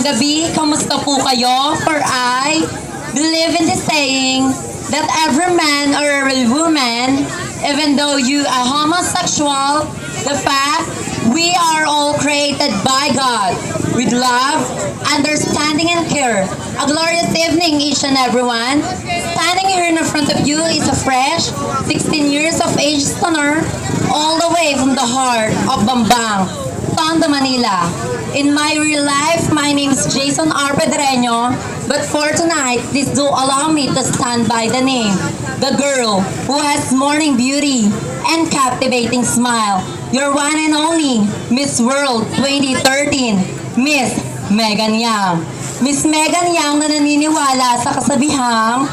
gabi, kamusta po kayo? For I believe in the saying that every man or every woman, even though you are homosexual, the fact we are all created by God with love, understanding, and care. A glorious evening, each and everyone. Standing here in front of you is a fresh 16 years of age stunner, all the way from the heart of Bambang, Tondo, Manila. In my real life, my name is Jason R. Pedreño, but for tonight, please do allow me to stand by the name, the girl who has morning beauty and captivating smile, your one and only Miss World 2013, Miss Megan Yang. Miss Megan Yang na naniniwala sa kasabihang,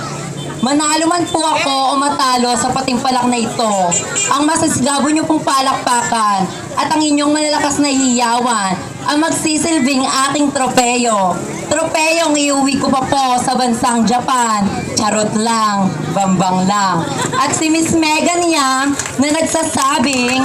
manalo man po ako o matalo sa patimpalak na ito, ang masasgabo niyo pong palakpakan at ang inyong malalakas na hiyawan ang magsisilbing aking tropeyo. Tropeyong iuwi ko pa po sa bansang Japan. Charot lang, bambang lang. At si Miss Megan Yang na nagsasabing,